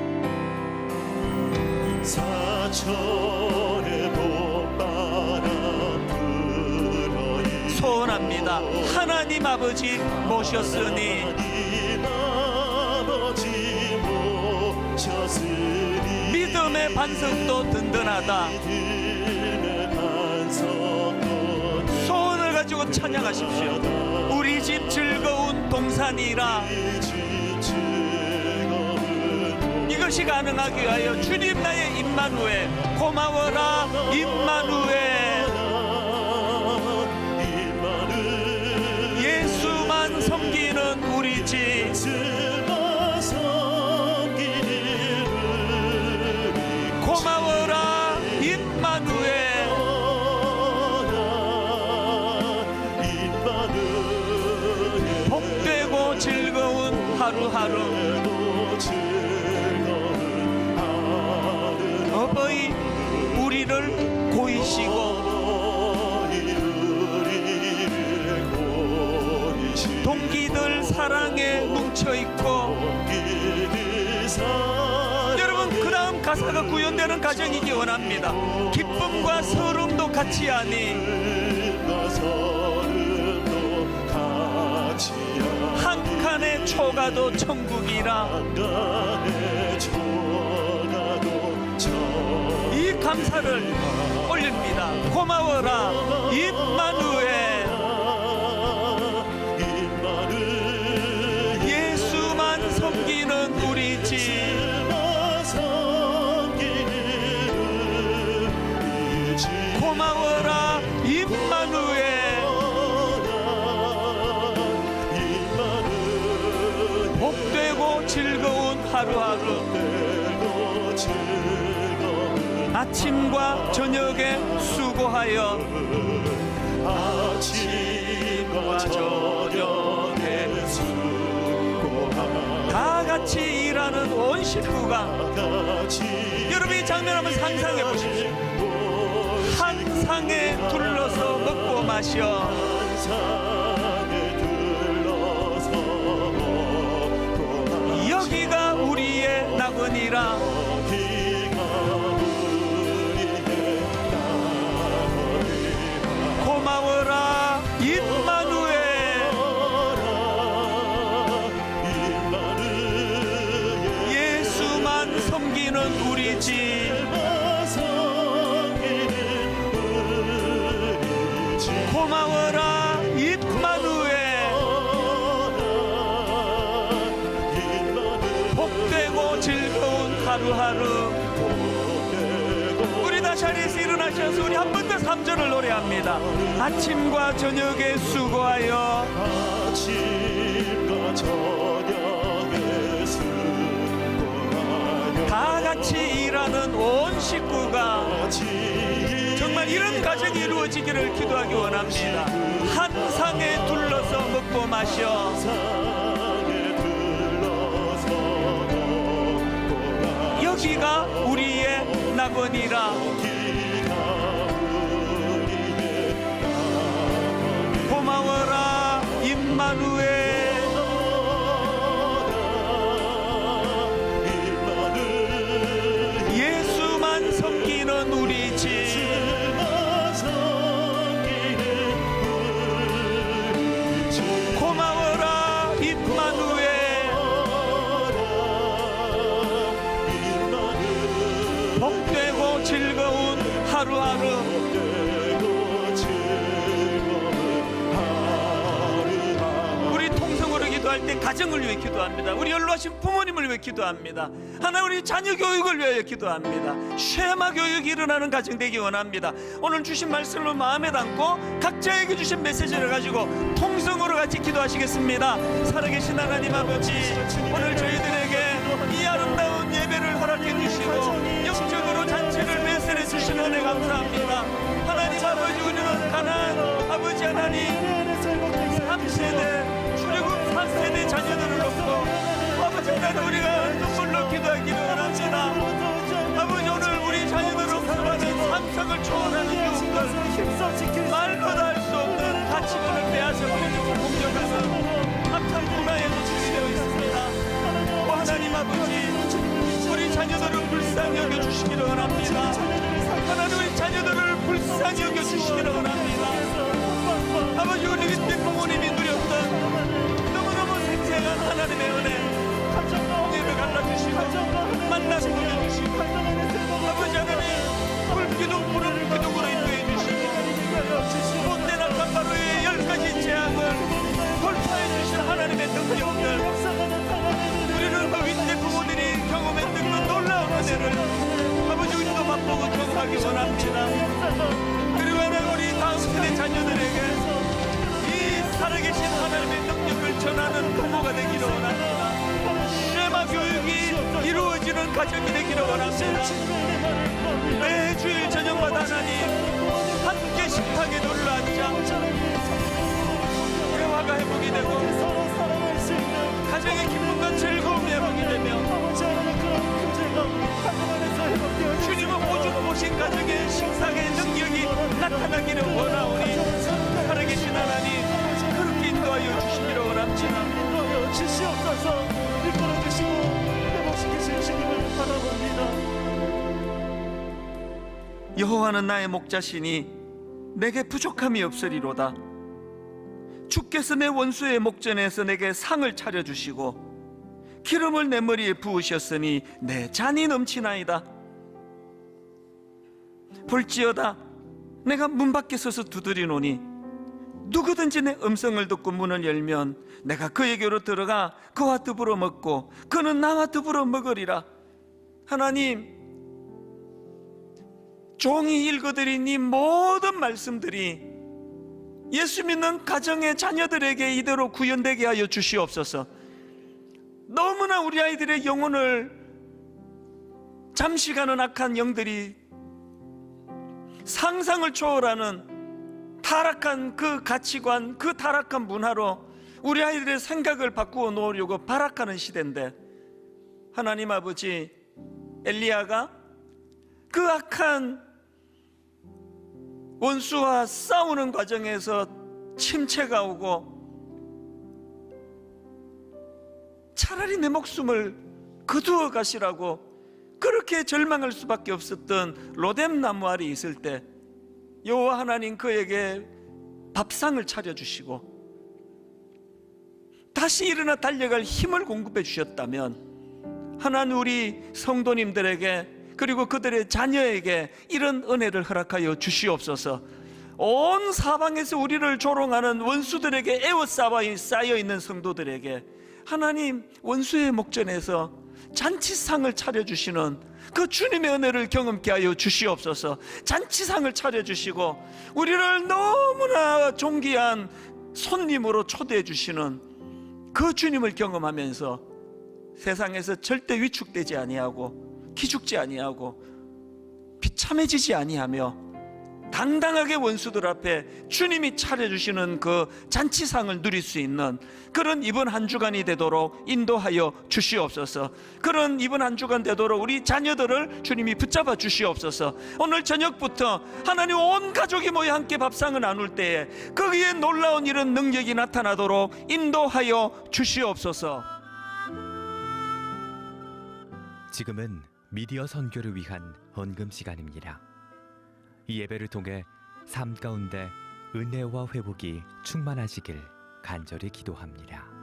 사철의 봄바람 불어있고 소원합니다. 하나님 아버지 모셨으니 하나님 아버지 모셨으니 믿음의 반석도 든든하다. 믿음의 반석도 소원을 가지고 찬양하십시오. 우리 집 즐거운 동산이라. 이것이 가능하기 위하여 주님 나의 임마누엘, 고마워라 임마누엘. 예수만 섬기는 우리 집. 고마워라 임마누엘. 복되고 즐거운 하루하루. 어버이 우리를 고이시고 동기들 사랑에 뭉쳐있고. 여러분, 그 다음 가사가 구현되는 가정이기 원합니다. 기쁨과 서름도 같이 하니 한 칸의 초가도 천국이라. 이 감사를 올립니다. 고마워라 임마누엘. 즐거운 하루하루, 아침과 저녁에 수고하여 다 같이 일하는 온 식구가, 여러분 이 장면 한번 상상해 보십시오. 한 상에 둘러서 먹고 마셔 여기가 우리의 낙원이라. 고마워라 임마누엘, 예수만 섬기는 우리 집. 고마워라 임마누엘, 복되고 즐거운 하루하루. 우리 다 자리에서 일어나셔서 우리 한 번 더 3절을 노래합니다. 아침과 저녁에 수고하여 다 같이 일하는 온 식구가, 정말 이런 가정이 이루어지기를 기도하기 원합니다. 한 상에 둘러서 먹고 마셔 여기가 우리의 낙원이라. 고마워라 임마누엘, 예수만 섬기는 우리 집. 고마워라 임마누엘, 복되고 즐거운 하루하루. 우리 통성으로 기도할 때 가정을 위해 기도합니다. 우리 연로하신 부모님을 위해 기도합니다. 하나 우리 자녀 교육을 위하여 기도합니다. 쉐마 교육이 일어나는 가정 되기 원합니다. 오늘 주신 말씀을 마음에 담고 각자에게 주신 메시지를 가지고 통성으로 같이 기도하시겠습니다. 살아계신 하나님 아버지, 오늘 저희들에게 이 아름다운 예배를 허락해 주시고 영적으로 잔치를 배설해 주신 은혜 감사합니다. 하나님 아버지, 우리는 가난 아버지 하나님 3세대 출애굽 4세대 자녀들을 놓고 아버지 하나님 우리가 눈물로 기도하기를 원합니다. 아버지, 오늘 우리 자녀들을 없어하는 상상을 초월하는 유흥들, 말로 다 할 수 없는 가치관을 빼앗아 버리고 공격하는 악한 문화에 노출되어 있습니다. 하나님 아버지, 우리 자녀들을 불쌍히 여겨주시기를 원합니다. 하나님 우리 자녀들을 불쌍히 여겨주시기를 원합니다. 아버지, 우리 그때 부모님이 누렸던 너무너무 생생한 하나님의 은혜 공예를 갈라주시고 만나서 보여주시고, 아버지 하나님 불기둥 불을 기둥으로 인도해 주시고 못된 악한 바로의 10가지 재앙을 돌파해 주신 하나님의 능력들, 우리는 그 윗대 부모들이 경험했던 그 놀라운 은혜를 아버지 우리도 맛보고 경험하기 원합니다. 그리고 하나님 우리 다음 세대 자녀들에게 이 살아계신 하나님의 능력을 전하는 부모가 되기를 원합니다. 쉐마 교육이 이루어지는 가정이 되기를 원합니다. 매주일 저녁마다 하나님 함께 식탁에 둘러앉아 대화가 회복이 되고 가정의 기쁨과 즐거움이 회복이 되며 주님은 오죽 보신 가정의 식상의 능력이 나타나기를 원하오니 살아계신 하나님 그렇게 인도하여 주시기를 원합니다. 주시옵소서. 이끌어 주시고 회복시키실 주님을 바라봅니다. 여호와는 나의 목자시니 내게 부족함이 없으리로다. 주께서 내 원수의 목전에서 내게 상을 차려주시고 기름을 내 머리에 부으셨으니 내 잔이 넘치나이다. 볼지어다 내가 문 밖에 서서 두드리노니 누구든지 내 음성을 듣고 문을 열면 내가 그에게로 들어가 그와 더불어 먹고 그는 나와 더불어 먹으리라. 하나님, 종이 읽어드린 이 모든 말씀들이 예수 믿는 가정의 자녀들에게 이대로 구현되게 하여 주시옵소서. 너무나 우리 아이들의 영혼을 잠시가는 악한 영들이 상상을 초월하는 타락한 그 가치관, 그 타락한 문화로 우리 아이들의 생각을 바꾸어 놓으려고 발악하는 시대인데, 하나님 아버지, 엘리야가 그 악한 원수와 싸우는 과정에서 침체가 오고 차라리 내 목숨을 거두어 가시라고 그렇게 절망할 수밖에 없었던 로뎀 나무 아래 있을 때 여호와 하나님 그에게 밥상을 차려주시고 다시 일어나 달려갈 힘을 공급해 주셨다면, 하나님 우리 성도님들에게 그리고 그들의 자녀에게 이런 은혜를 허락하여 주시옵소서. 온 사방에서 우리를 조롱하는 원수들에게 에워싸여 쌓여있는 성도들에게 하나님 원수의 목전에서 잔치상을 차려주시는 그 주님의 은혜를 경험케 하여 주시옵소서. 잔치상을 차려주시고 우리를 너무나 존귀한 손님으로 초대해 주시는 그 주님을 경험하면서 세상에서 절대 위축되지 아니하고 기죽지 아니하고 비참해지지 아니하며 당당하게 원수들 앞에 주님이 차려주시는 그 잔치상을 누릴 수 있는 그런 이번 한 주간이 되도록 인도하여 주시옵소서. 그런 이번 한 주간 되도록 우리 자녀들을 주님이 붙잡아 주시옵소서. 오늘 저녁부터 하나님 온 가족이 모여 함께 밥상을 나눌 때에 거기에 놀라운 이런 능력이 나타나도록 인도하여 주시옵소서. 지금은 미디어 선교를 위한 헌금 시간입니다. 이 예배를 통해 삶 가운데 은혜와 회복이 충만하시길 간절히 기도합니다.